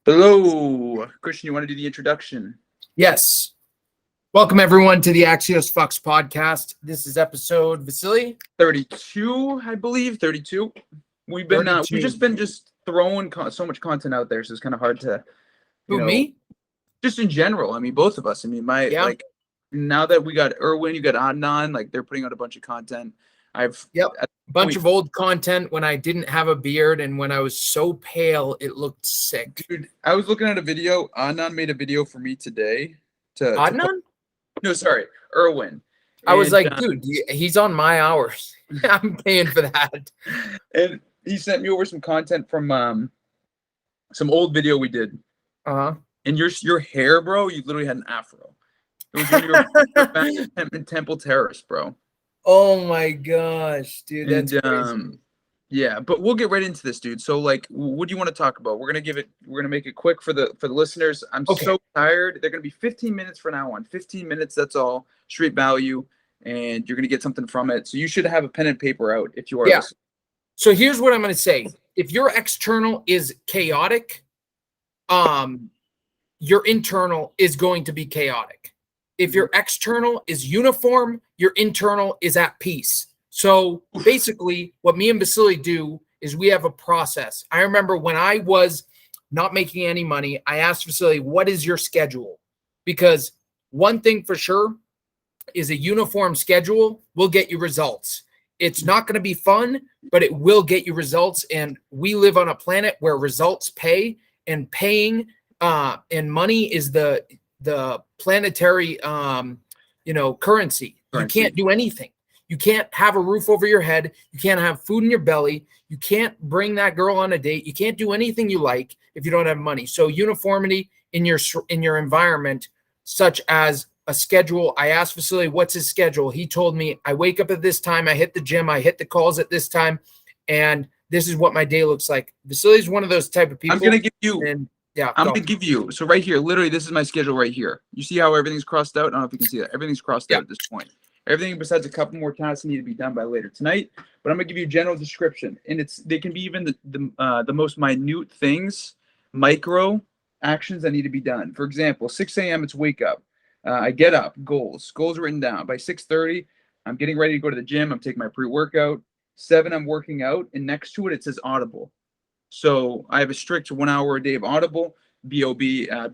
Hello, Christian. You want to do the introduction? Yes. Welcome everyone to the Axios Fux podcast. This is episode Vasily 32, I believe. 32. We've 32. just been throwing so much content out there, so it's kind of hard to, Me? just in general. I mean, both of us. I mean, now that we got Erwin, you got Adnan, like they're putting out a bunch of content. Bunch of old content when I didn't have a beard and when I was so pale it looked sick. Dude, I was looking at a video. Adnan made a video for me today. Adnan? No, sorry, Erwin. I was like, dude, he's on my hours. I'm paying for that. And he sent me over some content from some old video we did. Uh-huh. And your hair, bro, you literally had an afro. It was when you were back in Temple Terrace, bro. Oh my gosh, dude, that's crazy. Yeah, but we'll get right into this, dude. So, like, what do you want to talk about? We're gonna make it quick for the listeners. I'm so tired. They're gonna be 15 minutes from now on. 15 minutes, that's all. Straight value, and you're gonna get something from it. So you should have a pen and paper out if you are listening. So here's what I'm gonna say. If your external is chaotic, your internal is going to be chaotic. If your external is uniform, your internal is at peace. So basically, what me and Vasily do is we have a process. I remember when I was not making any money, I asked Vasily, what is your schedule? Because one thing for sure is a uniform schedule will get you results. It's not going to be fun, but it will get you results. And we live on a planet where results pay, and paying and money is the planetary currency. You can't do anything. You can't have a roof over your head. You can't have food in your belly. You can't bring that girl on a date. You can't do anything you like if you don't have money. So uniformity in your environment, such as a schedule. I asked Vasily, what's his schedule? He told me, I wake up at this time, I hit the gym, I hit the calls at this time, and this is what my day looks like. Vasily's one of those type of people. I'm gonna give you. I'm gonna give you. So right here, literally, this is my schedule right here. You see how everything's crossed out? I don't know if you can see that. Everything's crossed out at this point. Everything besides a couple more tasks need to be done by later tonight. But I'm gonna give you a general description, and they can be even the most minute things, micro actions that need to be done. For example, 6 a.m. it's wake up. I get up, goals written down. By 6:30, I'm getting ready to go to the gym. I'm taking my pre-workout. 7, I'm working out, and next to it says Audible. So I have a strict 1 hour a day of Audible, BOBA,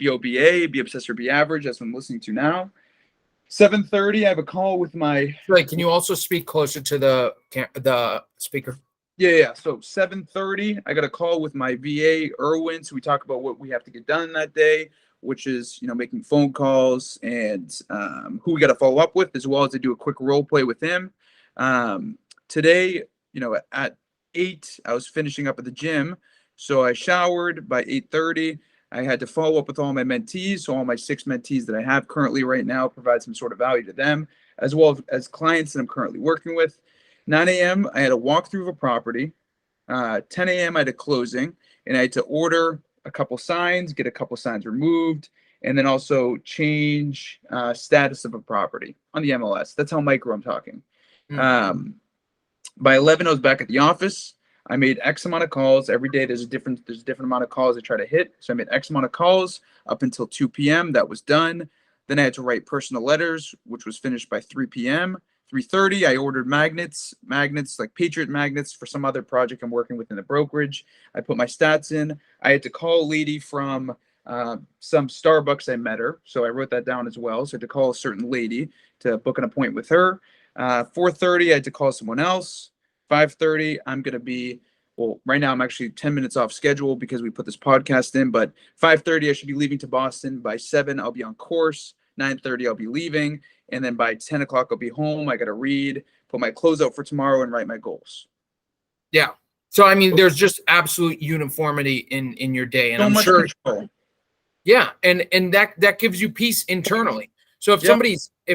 Be Obsessed or Be Average. That's what I'm listening to now. 7:30, I have a call with my. Wait, can you also speak closer to the speaker? Yeah. So 7:30, I got a call with my VA, Erwin. So we talk about what we have to get done that day, which is making phone calls and who we got to follow up with, as well as to do a quick role play with him. Today, at 8, I was finishing up at the gym, so I showered. By 8:30. I had to follow up with all my mentees, so all my 6 mentees that I have currently right now, provide some sort of value to them, as well as clients that I'm currently working with. 9 a.m., I had a walkthrough of a property. 10 a.m., I had a closing, and I had to order a couple signs, get a couple signs removed, and then also change status of a property on the MLS. That's how micro I'm talking. Mm-hmm. By 11, I was back at the office. I made X amount of calls every day. There's a different amount of calls I try to hit. So I made X amount of calls up until 2 p.m. That was done. Then I had to write personal letters, which was finished by 3 p.m. 3:30, I ordered magnets like Patriot magnets for some other project I'm working with in the brokerage. I put my stats in. I had to call a lady from some Starbucks. I met her, so I wrote that down as well. So I had to call a certain lady to book an appointment with her. 4:30, I had to call someone else. 5:30, I'm going to be, right now I'm actually 10 minutes off schedule because we put this podcast in, but 5:30, I should be leaving to Boston. By 7, I'll be on course. 9:30, I'll be leaving. And then by 10 o'clock, I'll be home. I got to read, put my clothes out for tomorrow, and write my goals. Yeah. So, I mean, there's just absolute uniformity in your day. And I'm sure. Control. Yeah. And that gives you peace internally. So if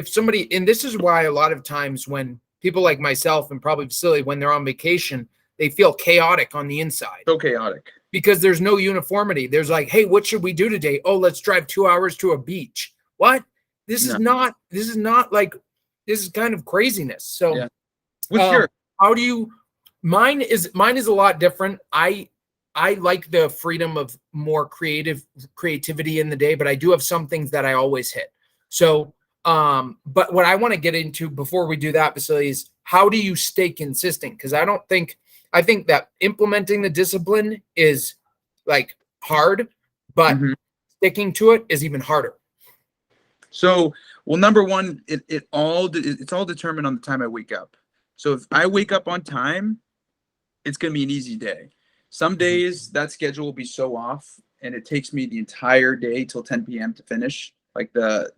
somebody, and this is why a lot of times when people like myself and probably Vasily, when they're on vacation, they feel chaotic on the inside. So chaotic. Because there's no uniformity. There's like, hey, what should we do today? Oh, let's drive 2 hours to a beach. What? This is kind of craziness. So what's your, how do you, mine is a lot different. I I like the freedom of more creativity in the day, but I do have some things that I always hit. So, but what I want to get into before we do that, Vasily, is how do you stay consistent? Because I think that implementing the discipline is like hard, but Mhm. sticking to it is even harder. So, well, number one, it's all determined on the time I wake up. So if I wake up on time, it's going to be an easy day. Some days that schedule will be so off, and it takes me the entire day till 10 p.m. to finish like the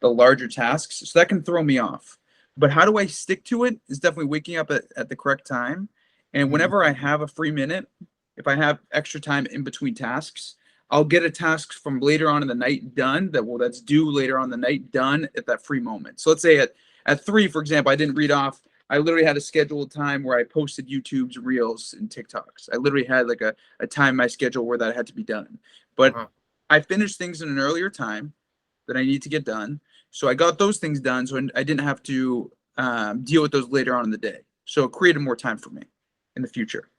larger tasks. So that can throw me off. But how do I stick to it? Is definitely waking up at the correct time. And whenever I have a free minute, if I have extra time in between tasks, I'll get a task from later on in the night done that's due later on in the night done at that free moment. So let's say at 3, for example, I didn't read off. I literally had a scheduled time where I posted YouTube's reels and TikToks. I literally had like a time in my schedule where that had to be done. But I finished things in an earlier time that I need to get done. So I got those things done. So I didn't have to deal with those later on in the day. So it created more time for me in the future.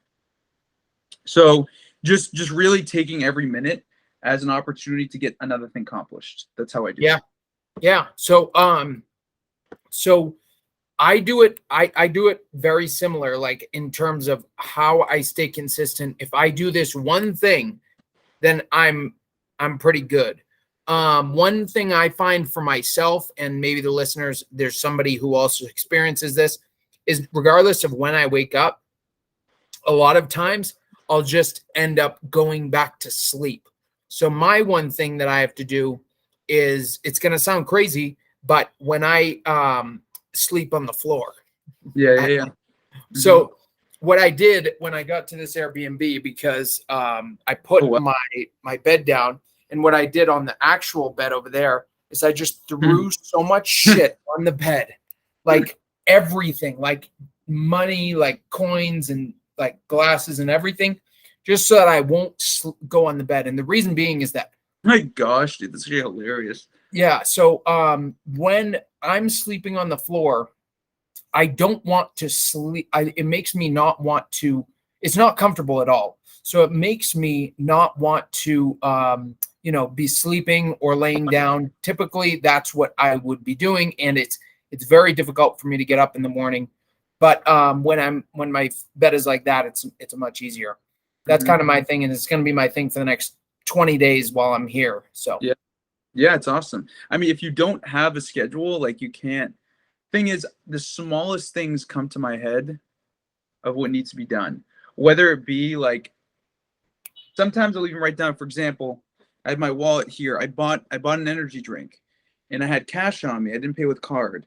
So just really taking every minute as an opportunity to get another thing accomplished. That's how I do it. Yeah. So I do it. I do it very similar, like in terms of how I stay consistent. If I do this one thing, then I'm pretty good. One thing I find for myself, and maybe the listeners, there's somebody who also experiences this, is regardless of when I wake up, a lot of times I'll just end up going back to sleep. So my one thing that I have to do is, it's going to sound crazy, but when I sleep on the floor. Yeah. So what I did when I got to this Airbnb, because I put my bed down, and what I did on the actual bed over there is I just threw so much shit on the bed, like everything, like money, like coins and like glasses and everything, just so that I won't go on the bed. And the reason being is that, my gosh, dude, this is hilarious. Yeah. So when I'm sleeping on the floor, I don't want to sleep. It makes me not want to. It's not comfortable at all. So it makes me not want to, be sleeping or laying down. Typically, that's what I would be doing, and it's very difficult for me to get up in the morning. But when my bed is like that, it's much easier. That's kind of my thing, and it's going to be my thing for the next 20 days while I'm here. So yeah, it's awesome. I mean, if you don't have a schedule, like you can't. Thing is, the smallest things come to my head of what needs to be done, whether it be like, sometimes I'll even write down, for example, I had my wallet here. I bought an energy drink, and I had cash on me. I didn't pay with card.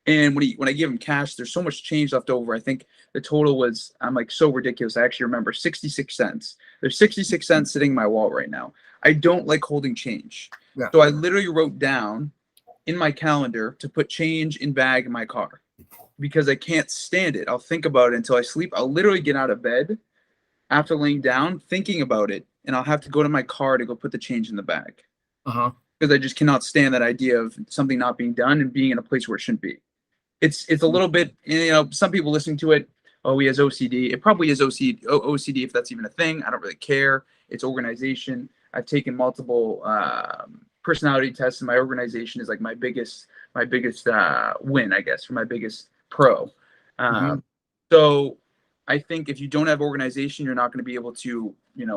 And when I give him cash, there's so much change left over. I think the total was, I'm like, so ridiculous. I actually remember 66 cents. There's 66 cents sitting in my wallet right now. I don't like holding change. Yeah. So I literally wrote down in my calendar to put change in bag in my car, because I can't stand it. I'll think about it until I sleep. I'll literally get out of bed after laying down, thinking about it, and I'll have to go to my car to go put the change in the bag. Because I just cannot stand that idea of something not being done and being in a place where it shouldn't be. It's a little bit, some people listening to it, oh, he has OCD. It probably is OCD, if that's even a thing. I don't really care. It's organization. I've taken multiple personality tests, and my organization is like my biggest win, I guess, for my biggest pro. So I think if you don't have organization, you're not going to be able to,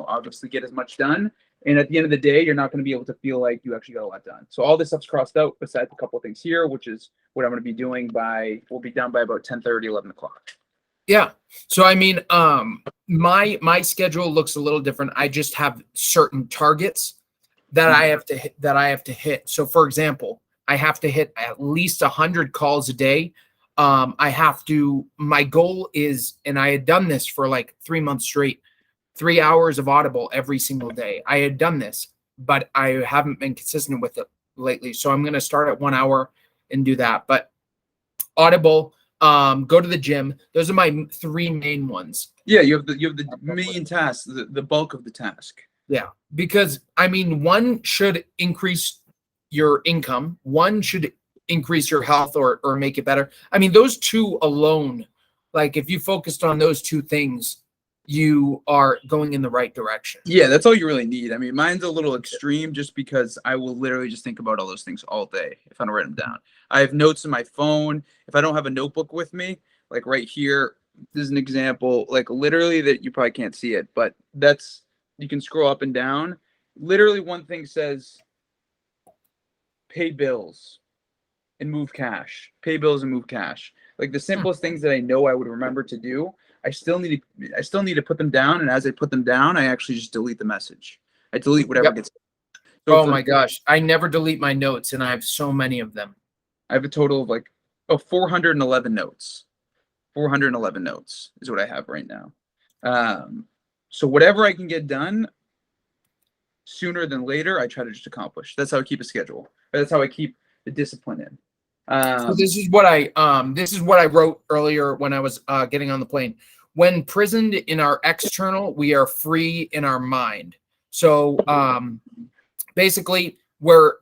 obviously get as much done. And at the end of the day, you're not going to be able to feel like you actually got a lot done. So all this stuff's crossed out, besides a couple of things here, which is what I'm going to be doing we'll be done by about 10:30, 11 o'clock. Yeah. So, I mean, my schedule looks a little different. I just have certain targets that I have to hit. So, for example, I have to hit at least 100 calls a day. My goal is, and I had done this for like 3 months straight, 3 hours of Audible every single day. I had done this, but I haven't been consistent with it lately. So I'm going to start at 1 hour and do that. But Audible, go to the gym. Those are my 3 main ones. Yeah, you have the main task, the bulk of the task. Yeah, because I mean, one should increase your income. One should increase your health or make it better. I mean, those two alone, like if you focused on those 2 things, you are going in the right direction. Yeah, that's all you really need. I mean, mine's a little extreme just because I will literally just think about all those things all day if I don't write them down. I have notes in my phone. If I don't have a notebook with me, like right here, this is an example, like literally that you probably can't see it, but that's, you can scroll up and down. Literally one thing says pay bills and move cash, pay bills and move cash. Like the simplest things that I know I would remember to do, I still need to put them down. And as I put them down, I actually just delete the message. I delete whatever gets. So oh my gosh. I never delete my notes and I have so many of them. I have a total of like 411 notes. 411 notes is what I have right now. So whatever I can get done sooner than later, I try to just accomplish. That's how I keep a schedule. That's how I keep the discipline in. So this is what I wrote earlier when I was getting on the plane. When prisoned in our external, we are free in our mind. So basically, where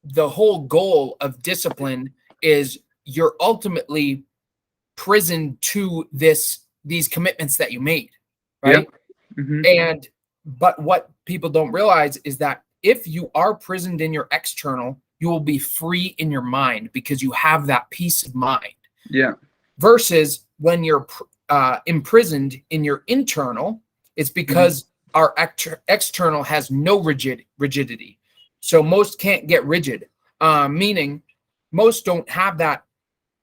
the whole goal of discipline is, you're ultimately prisoned to these commitments that you made, right? Yep. Mm-hmm. And but what people don't realize is that if you are prisoned in your external, you will be free in your mind because you have that peace of mind. Yeah. Versus when you're imprisoned in your internal, it's because our external has no rigidity. So most can't get rigid, meaning most don't have that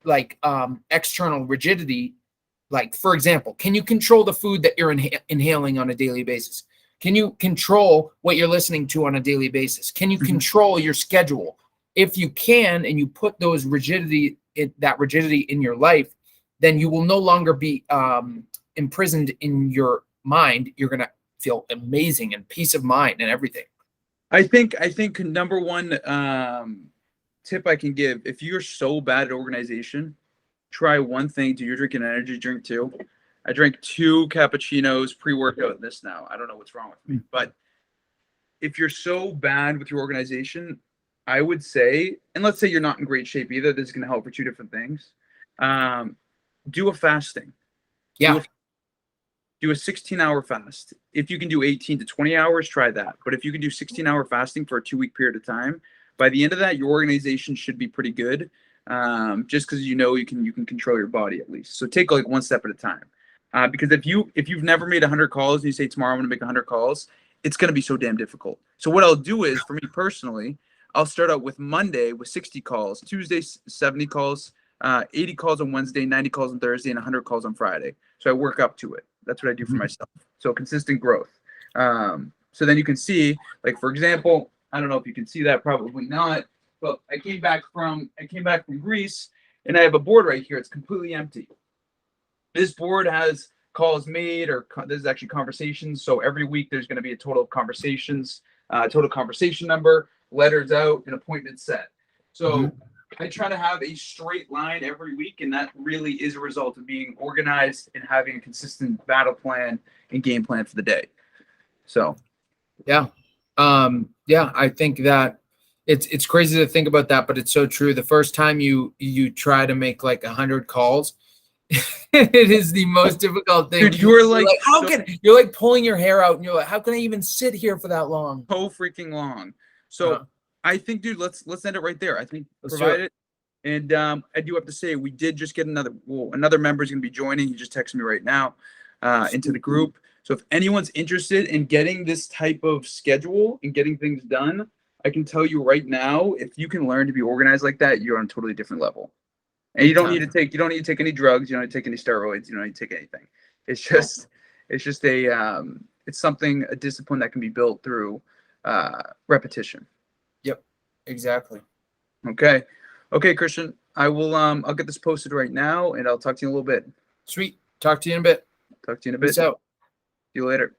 like external rigidity. Like, for example, can you control the food that you're inhaling on a daily basis? Can you control what you're listening to on a daily basis? Can you control your schedule? If you can, and you put those rigidity in your life, then you will no longer be imprisoned in your mind. You're going to feel amazing and peace of mind and everything. I think number one tip I can give, if you're so bad at organization, try one thing. Do you're drinking an energy drink too? I drank 2 cappuccinos pre-workout this now. I don't know what's wrong with me, but if you're so bad with your organization, I would say, and let's say you're not in great shape either, this is going to help for 2 different things. Do a fasting. Yeah. Do a 16-hour fast. If you can do 18 to 20 hours, try that. But if you can do 16-hour fasting for a 2-week period of time, by the end of that, your organization should be pretty good. Just because you can control your body at least. So take like one step at a time. Because if you've never made 100 calls and you say tomorrow I'm going to make 100 calls, it's going to be so damn difficult. So what I'll do is, for me personally, I'll start out with Monday with 60 calls, Tuesday 70 calls, 80 calls on Wednesday, 90 calls on Thursday, and 100 calls on Friday. So I work up to it. That's what I do for myself. So consistent growth. So then you can see, like, for example, I don't know if you can see that, probably not, but I came back from Greece and I have a board right here. It's completely empty. This board has calls made, or this is actually conversations. So every week there's going to be a total of conversations, total conversation number, letters out, and appointments set. So I try to have a straight line every week, and that really is a result of being organized and having a consistent battle plan and game plan for the day. So, yeah, I think that it's crazy to think about that, but it's so true. The first time you try to make like 100 calls, it is the most difficult thing. Dude, you're like you're like pulling your hair out, and you're like, how can I even sit here for that long? So freaking long. So I think, dude, let's end it right there. I think Let's provide it. And I do have to say, we did just get another member is going to be joining. He just texted me right now into the group. So if anyone's interested in getting this type of schedule and getting things done, I can tell you right now, if you can learn to be organized like that, you're on a totally different level. And you don't need to take any drugs. You don't need to take any steroids. You don't need to take anything. It's just a discipline that can be built through repetition. Yep, exactly. Okay, Christian. I will. I'll get this posted right now, and I'll talk to you in a little bit. Sweet. Talk to you in a bit. Talk to you in a bit. Peace out. See you later.